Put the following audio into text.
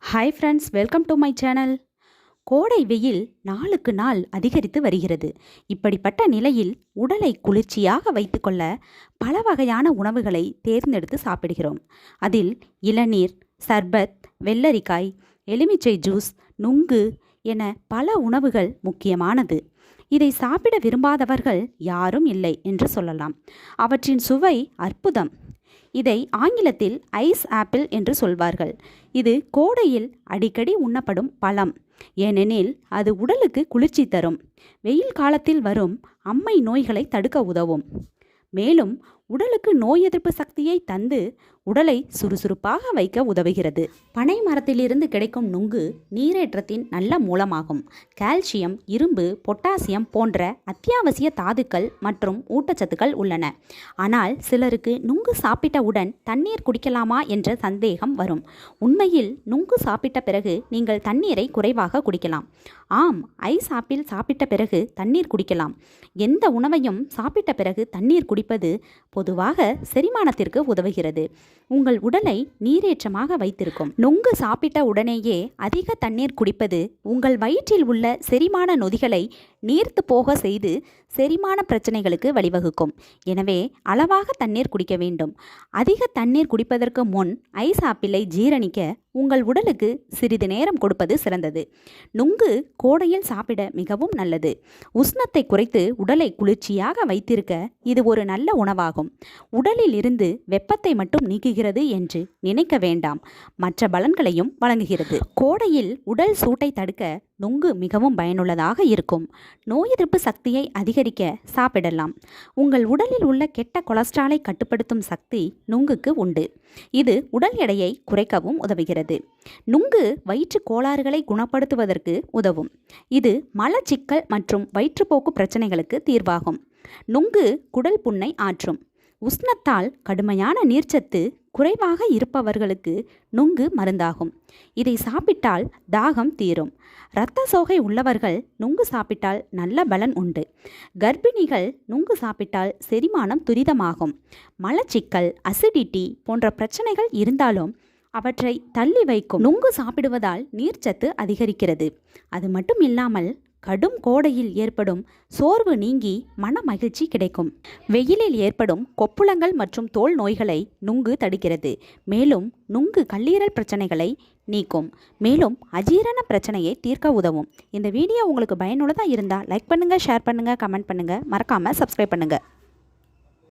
Hi friends, welcome to my channel. கோடை வெயில் நாளுக்கு நாள் அதிகரித்து வருகிறது. இப்படிப்பட்ட நிலையில் உடலை குளிர்ச்சியாக வைத்துக்கொள்ள பல வகையான உணவுகளை தேர்ந்தெடுத்து சாப்பிடுகிறோம். அதில் இளநீர், சர்பத், வெள்ளரிக்காய், எலுமிச்சை ஜூஸ், நுங்கு என பல உணவுகள் முக்கியமானது. இதை சாப்பிட விரும்பாதவர்கள் யாரும் இல்லை என்று சொல்லலாம். அவற்றின் சுவை அற்புதம். இதை ஆங்கிலத்தில் ஐஸ் ஆப்பிள் என்று சொல்வார்கள். இது கோடையில் அடிக்கடி உண்ணப்படும் பழம். ஏனெனில் அது உடலுக்கு குளிர்ச்சி தரும். வெயில் காலத்தில் வரும் அம்மை நோய்களை தடுக்க உதவும். மேலும் உடலுக்கு நோய் எதிர்ப்பு சக்தியை தந்து உடலை சுறுசுறுப்பாக வைக்க உதவுகிறது. பனை மரத்திலிருந்து கிடைக்கும் நுங்கு நீரேற்றத்தின் நல்ல மூலமாகும். கால்சியம், இரும்பு, பொட்டாசியம் போன்ற அத்தியாவசிய தாதுக்கள் மற்றும் ஊட்டச்சத்துக்கள் உள்ளன. ஆனால் சிலருக்கு நுங்கு சாப்பிட்டவுடன் தண்ணீர் குடிக்கலாமா என்ற சந்தேகம் வரும். உண்மையில் நுங்கு சாப்பிட்ட பிறகு நீங்கள் தண்ணீரை குறைவாக குடிக்கலாம். ஆம், ஐஸ் ஆப்பிள் சாப்பிட்ட பிறகு தண்ணீர் குடிக்கலாம். எந்த உணவையும் சாப்பிட்ட பிறகு தண்ணீர் குடிப்பது பொதுவாக செரிமானத்திற்கு உதவுகிறது. உங்கள் உடலை நீரேற்றமாக வைத்திருக்கும். நுங்கு சாப்பிட்ட உடனேயே அதிக தண்ணீர் குடிப்பது உங்கள் வயிற்றில் உள்ள செரிமான நொதிகளை நீர்த்து போக செய்து செரிமான பிரச்சனைகளுக்கு வழிவகுக்கும். எனவே அளவாக தண்ணீர் குடிக்க வேண்டும். அதிக தண்ணீர் குடிப்பதற்கு முன் ஐஸ் ஆப்பிளை ஜீரணிக்க உங்கள் உடலுக்கு சிறிது நேரம் கொடுப்பது சிறந்தது. நுங்கு கோடையில் சாப்பிட மிகவும் நல்லது. உஷ்ணத்தை குறைத்து உடலை குளிர்ச்சியாக வைத்திருக்க இது ஒரு நல்ல உணவாகும். உடலில் இருந்து வெப்பத்தை மட்டும் நீக்குகிறது என்று நினைக்க வேண்டாம், மற்ற பலன்களையும் வழங்குகிறது. கோடையில் உடல் சூட்டை தடுக்க நுங்கு மிகவும் பயனுள்ளதாக இருக்கும். நோய் எதிர்ப்பு சக்தியை அதிகரிக்க சாப்பிடலாம். உங்கள் உடலில் உள்ள கெட்ட கொலஸ்ட்ராலை கட்டுப்படுத்தும் சக்தி நுங்குக்கு உண்டு. இது உடல் எடையை குறைக்கவும் உதவுகிறது. நுங்கு வயிற்று கோளாறுகளை குணப்படுத்துவதற்கு உதவும். இது மலச்சிக்கல் மற்றும் வயிற்றுப்போக்கு பிரச்சனைகளுக்கு தீர்வாகும். நுங்கு குடல் புண்ணை ஆற்றும். உஷ்ணத்தால் கடுமையான நீர்ச்சத்து குறைவாக இருப்பவர்களுக்கு நுங்கு மருந்தாகும். இதை சாப்பிட்டால் தாகம் தீரும். இரத்த சோகை உள்ளவர்கள் நுங்கு சாப்பிட்டால் நல்ல பலன் உண்டு. கர்ப்பிணிகள் நுங்கு சாப்பிட்டால் செரிமானம் துரிதமாகும். மலச்சிக்கல், அசிடிட்டி போன்ற பிரச்சனைகள் இருந்தாலும் அவற்றை தள்ளி வைக்கும். நுங்கு சாப்பிடுவதால் நீர்ச்சத்து அதிகரிக்கிறது. அது மட்டும் இல்லாமல் கடும் கோடையில் ஏற்படும் சோர்வு நீங்கி மன மகிழ்ச்சி கிடைக்கும். வெயிலில் ஏற்படும் கொப்புளங்கள் மற்றும் தோல் நோய்களை நுங்கு தடுக்கிறது. மேலும் நுங்கு கல்லீரல் பிரச்சனைகளை நீக்கும். மேலும் அஜீரண பிரச்சனையை தீர்க்க உதவும். இந்த வீடியோ உங்களுக்கு பயனுள்ளதாக இருந்தால் லைக் பண்ணுங்கள், ஷேர் பண்ணுங்கள், கமெண்ட் பண்ணுங்கள், மறக்காமல் சப்ஸ்கிரைப் பண்ணுங்கள்.